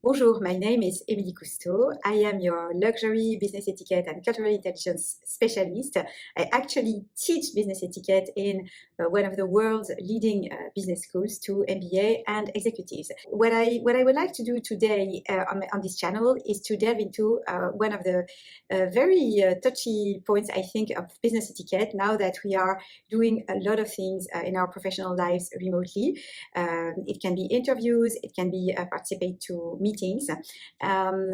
Bonjour, my name is Émilie Cousteau. I am your luxury business etiquette and cultural intelligence specialist. I actually teach business etiquette in one of the world's leading business schools to MBA and executives. What I would like to do today on this channel is to delve into one of the very touchy points, I think, of business etiquette now that we are doing a lot of things in our professional lives remotely. It can be interviews, it can be participate to meetings,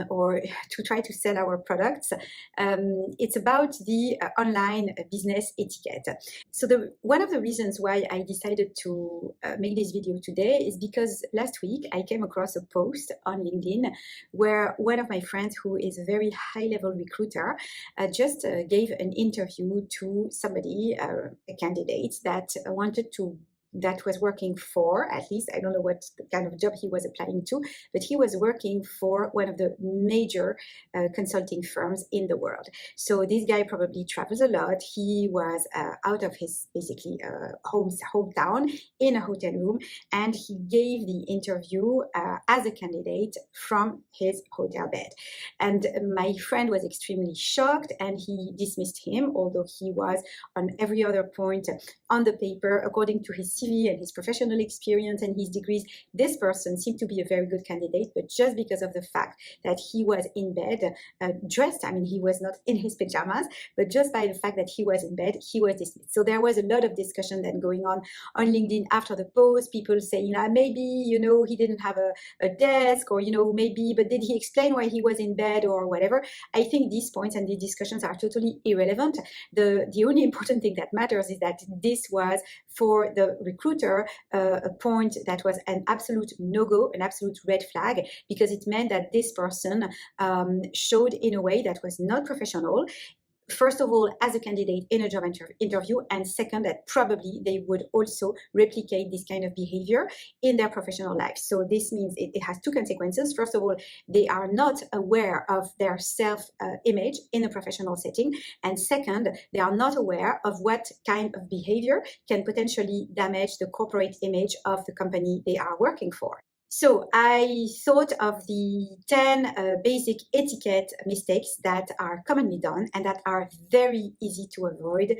or to try to sell our products. It's about the online business etiquette. So one of the reasons why I decided to make this video today is because last week I came across a post on LinkedIn where one of my friends, who is a very high-level recruiter, just gave an interview to somebody, a candidate that was working for, at least, I don't know what kind of job he was applying to, but he was working for one of the major consulting firms in the world. So this guy probably travels a lot. He was out of his basically hometown in a hotel room, and he gave the interview as a candidate from his hotel bed. And my friend was extremely shocked, and he dismissed him, although he was on every other point on the paper, according to his CV and his professional experience and his degrees, this person seemed to be a very good candidate, but just because of the fact that he was in bed, dressed, I mean, he was not in his pajamas, but just by the fact that he was in bed, he was dismissed. So there was a lot of discussion then going on LinkedIn after the post, people saying, maybe, he didn't have a desk, or, maybe, but did he explain why he was in bed or whatever? I think these points and these discussions are totally irrelevant. The only important thing that matters is that this was, for the recruiter, a point that was an absolute no-go, an absolute red flag, because it meant that this person showed in a way that was not professional. First of all, as a candidate in a job interview, and second, that probably they would also replicate this kind of behavior in their professional life. So this means it has two consequences. First of all, they are not aware of their self-image in a professional setting. And second, they are not aware of what kind of behavior can potentially damage the corporate image of the company they are working for. So I thought of the 10 basic etiquette mistakes that are commonly done and that are very easy to avoid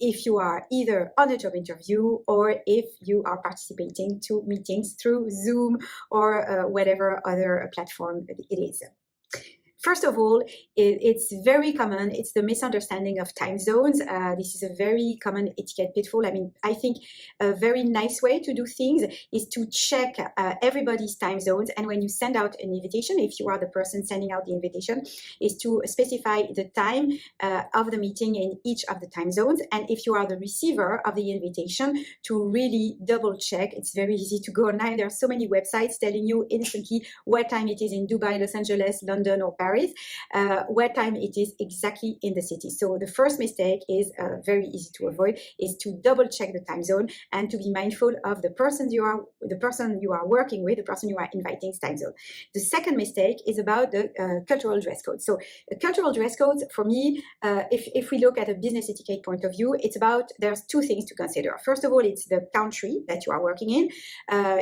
if you are either on a job interview or if you are participating to meetings through Zoom or whatever other platform it is. First of all, it's very common. It's the misunderstanding of time zones. This is a very common etiquette pitfall. I mean, I think a very nice way to do things is to check everybody's time zones. And when you send out an invitation, if you are the person sending out the invitation, is to specify the time of the meeting in each of the time zones. And if you are the receiver of the invitation, to really double check. It's very easy to go online. There are so many websites telling you instantly what time it is in Dubai, Los Angeles, London, or Paris. What time it is exactly in the city. So the first mistake is very easy to avoid, is to double check the time zone and to be mindful of the person you are working with, the person you are inviting's time zone. The second mistake is about the cultural dress code. So the cultural dress code, for me, if we look at a business etiquette point of view, it's about, there's two things to consider. First of all, it's the country that you are working in.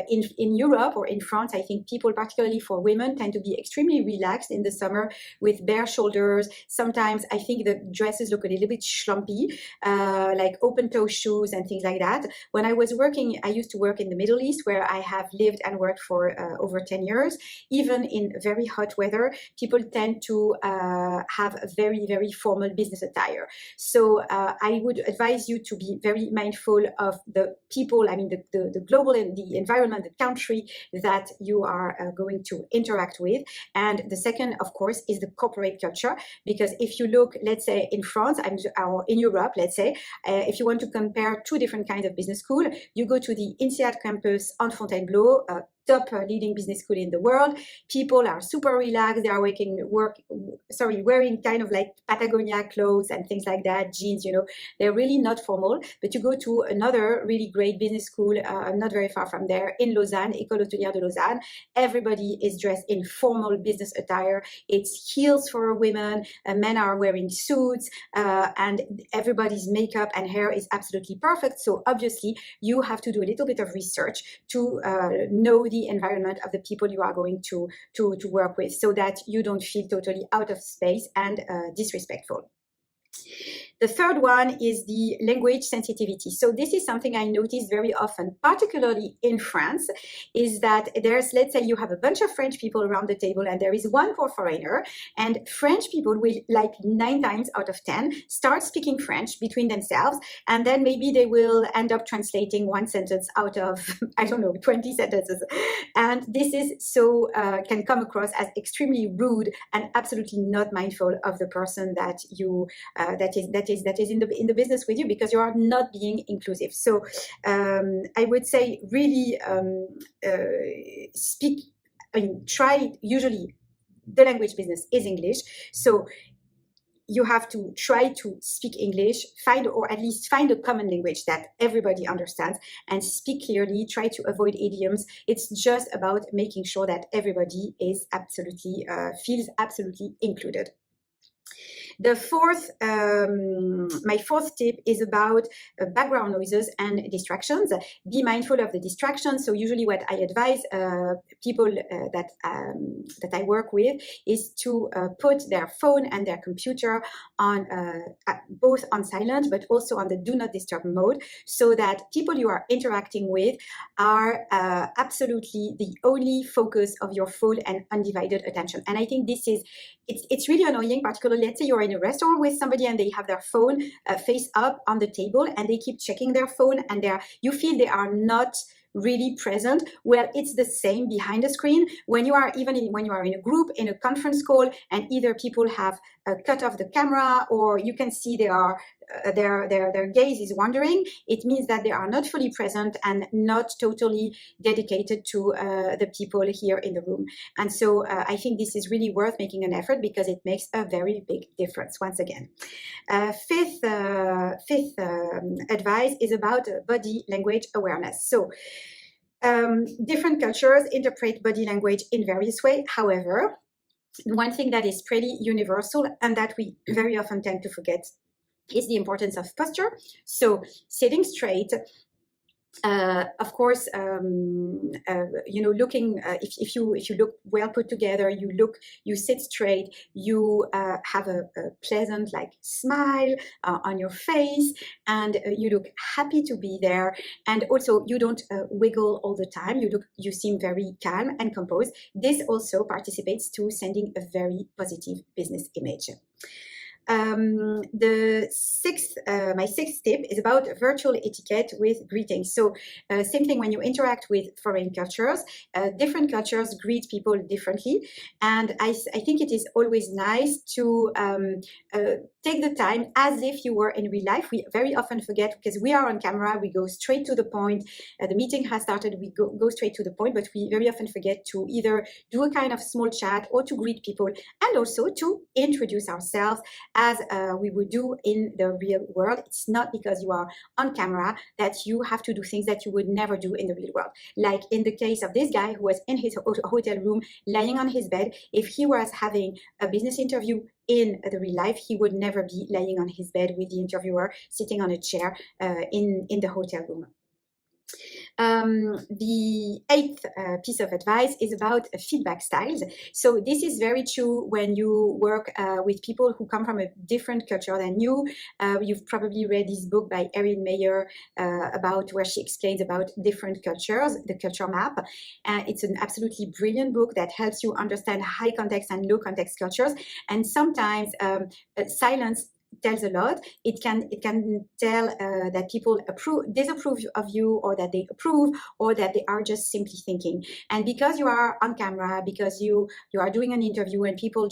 In Europe or in France, I think people, particularly for women, tend to be extremely relaxed in the summer with bare shoulders. Sometimes I think the dresses look a little bit schlumpy, like open-toe shoes and things like that. When I was working, I used to work in the Middle East, where I have lived and worked for over 10 years. Even in very hot weather, people tend to have a very, very formal business attire. So I would advise you to be very mindful of the people, I mean the global and the environment, the country that you are going to interact with. And the second, of course, is the corporate culture, because if you look, let's say in France or in Europe, let's say, if you want to compare two different kinds of business school, you go to the INSEAD campus on Fontainebleau, top leading business school in the world. People are super relaxed. They are wearing kind of like Patagonia clothes and things like that, jeans, they're really not formal. But you go to another really great business school, not very far from there, in Lausanne, École Hôtelière de Lausanne. Everybody is dressed in formal business attire. It's heels for women, men are wearing suits, and everybody's makeup and hair is absolutely perfect. So obviously you have to do a little bit of research to know the the environment of the people you are going to work with, so that you don't feel totally out of space and disrespectful. The third one is the language sensitivity. So this is something I notice very often, particularly in France, is that there's, let's say you have a bunch of French people around the table and there is one poor foreigner, and French people will, like 9 times out of 10, start speaking French between themselves, and then maybe they will end up translating one sentence out of, I don't know, 20 sentences. And this is so, can come across as extremely rude and absolutely not mindful of the person that you, that is in the business with you, because you are not being inclusive. So I would say really try. Usually the language business is English, so you have to try to speak English, or at least find a common language that everybody understands, and speak clearly. Try to avoid idioms. It's just about making sure that everybody is absolutely feels absolutely included. The fourth, my fourth tip is about background noises and distractions. Be mindful of the distractions. So usually what I advise people that I work with is to put their phone and their computer on both on silent, but also on the do not disturb mode, so that people you are interacting with are absolutely the only focus of your full and undivided attention. And I think this is, it's really annoying, particularly let's say you're in a restaurant with somebody and they have their phone face up on the table and they keep checking their phone, and you feel they are not really present. Well, it's the same behind the screen. When you are when you are in a group, in a conference call, and either people have cut off the camera, or you can see they are their gaze is wandering, it means that they are not fully present and not totally dedicated to the people here in the room. And so I think this is really worth making an effort, because it makes a very big difference. Once again, fifth advice is about body language awareness. So different cultures interpret body language in various ways. However, one thing that is pretty universal and that we very often tend to forget is the importance of posture. So sitting straight, of course, looking, if you look well put together, you sit straight, you have a pleasant smile on your face, and you look happy to be there. And also you don't wiggle all the time. You seem very calm and composed. This also participates to sending a very positive business image. My sixth tip is about virtual etiquette with greetings. So same thing, when you interact with foreign cultures, different cultures greet people differently. And I think it is always nice to take the time as if you were in real life. We very often forget, because we are on camera, we go straight to the point. The meeting has started, we go straight to the point, but we very often forget to either do a kind of small chat or to greet people, and also to introduce ourselves as we would do in the real world. It's not because you are on camera that you have to do things that you would never do in the real world. Like in the case of this guy who was in his hotel room, lying on his bed. If he was having a business interview in the real life, he would never be lying on his bed with the interviewer sitting on a chair in the hotel room. The eighth piece of advice is about feedback styles. So this is very true when you work with people who come from a different culture than you. You've probably read this book by Erin Meyer about where she explains about different cultures, the culture map. It's an absolutely brilliant book that helps you understand high context and low context cultures. And sometimes silence tells a lot. It can tell that people disapprove of you, or that they approve, or that they are just simply thinking. And because you are on camera, because you are doing an interview, and people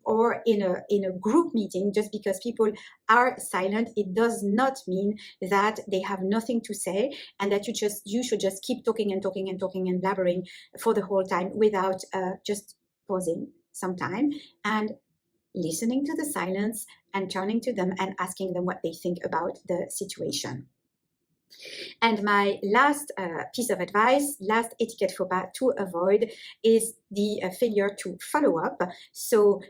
or in a group meeting, just because people are silent, it does not mean that they have nothing to say, and that you should just keep talking and talking and talking and blabbering for the whole time without just pausing some time and listening to the silence and turning to them and asking them what they think about the situation. And my last piece of advice, last etiquette faux pas to avoid, is the failure to follow up. So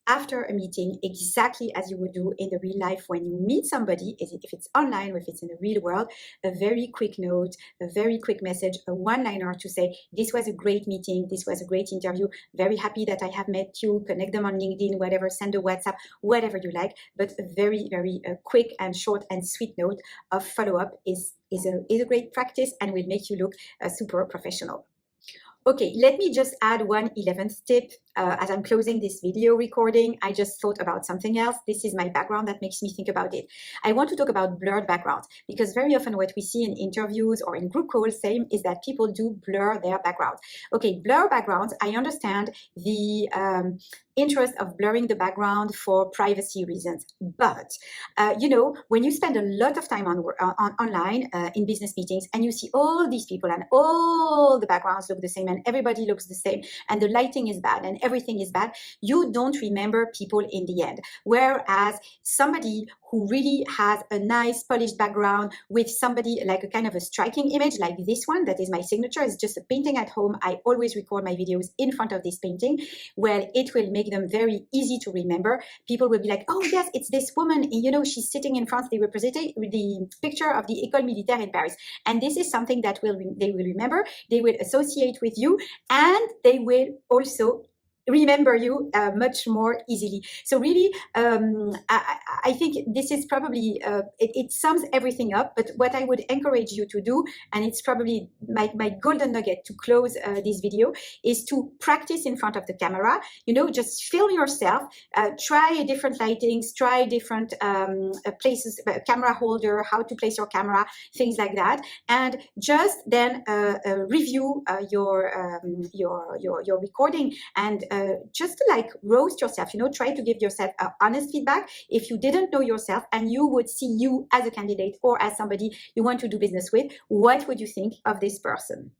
after a meeting exactly as you would do in the real life when you meet somebody, if it's online or if it's in the real world, a very quick note, a very quick message, a one-liner to say, this was a great meeting, this was a great interview, very happy that I have met you, connect them on LinkedIn, whatever, send a WhatsApp, whatever you like, but a very, very quick and short and sweet note of follow-up is a great practice and will make you look super professional. Okay, let me just add one 11th tip. As I'm closing this video recording, I just thought about something else. This is my background that makes me think about it. I want to talk about blurred backgrounds because very often what we see in interviews or in group calls, same, is that people do blur their backgrounds. Okay, blur backgrounds, I understand the interest of blurring the background for privacy reasons. But, you know, when you spend a lot of time online in business meetings and you see all these people and all the backgrounds look the same and everybody looks the same and the lighting is bad and everything is bad, you don't remember people in the end. Whereas somebody who really has a nice polished background with somebody like a kind of a striking image like this one, that is my signature, is just a painting at home. I always record my videos in front of this painting. Well, it will make them very easy to remember. People will be like, oh yes, it's this woman, you know, she's sitting in front, the picture of the École Militaire in Paris. And this is something that they will remember, they will associate with you, and they will also remember you much more easily. So really, I think this is probably, it sums everything up, but what I would encourage you to do, and it's probably my golden nugget to close this video, is to practice in front of the camera. You know, just film yourself, try different lightings, try different places, camera holder, how to place your camera, things like that, and just then review your recording and just to like roast yourself, you know, try to give yourself honest feedback. If you didn't know yourself and you would see you as a candidate or as somebody you want to do business with, what would you think of this person?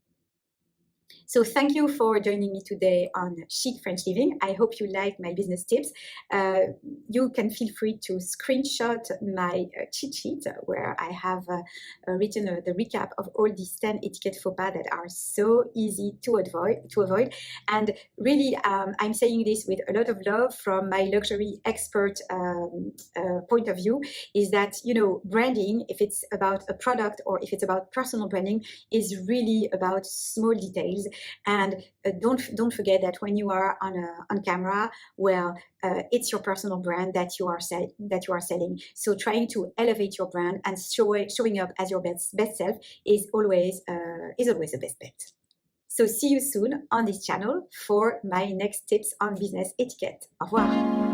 So thank you for joining me today on Chic French Living. I hope you like my business tips. You can feel free to screenshot my cheat sheet where I have written the recap of all these 10 etiquette faux pas that are so easy to avoid. And really, I'm saying this with a lot of love from my luxury expert point of view, is that, you know, branding, if it's about a product or if it's about personal branding, is really about small details. And don't forget that when you are on camera, well, it's your personal brand that you are selling. So trying to elevate your brand and showing up as your best self is always the best bet. So see you soon on this channel for my next tips on business etiquette. Au revoir.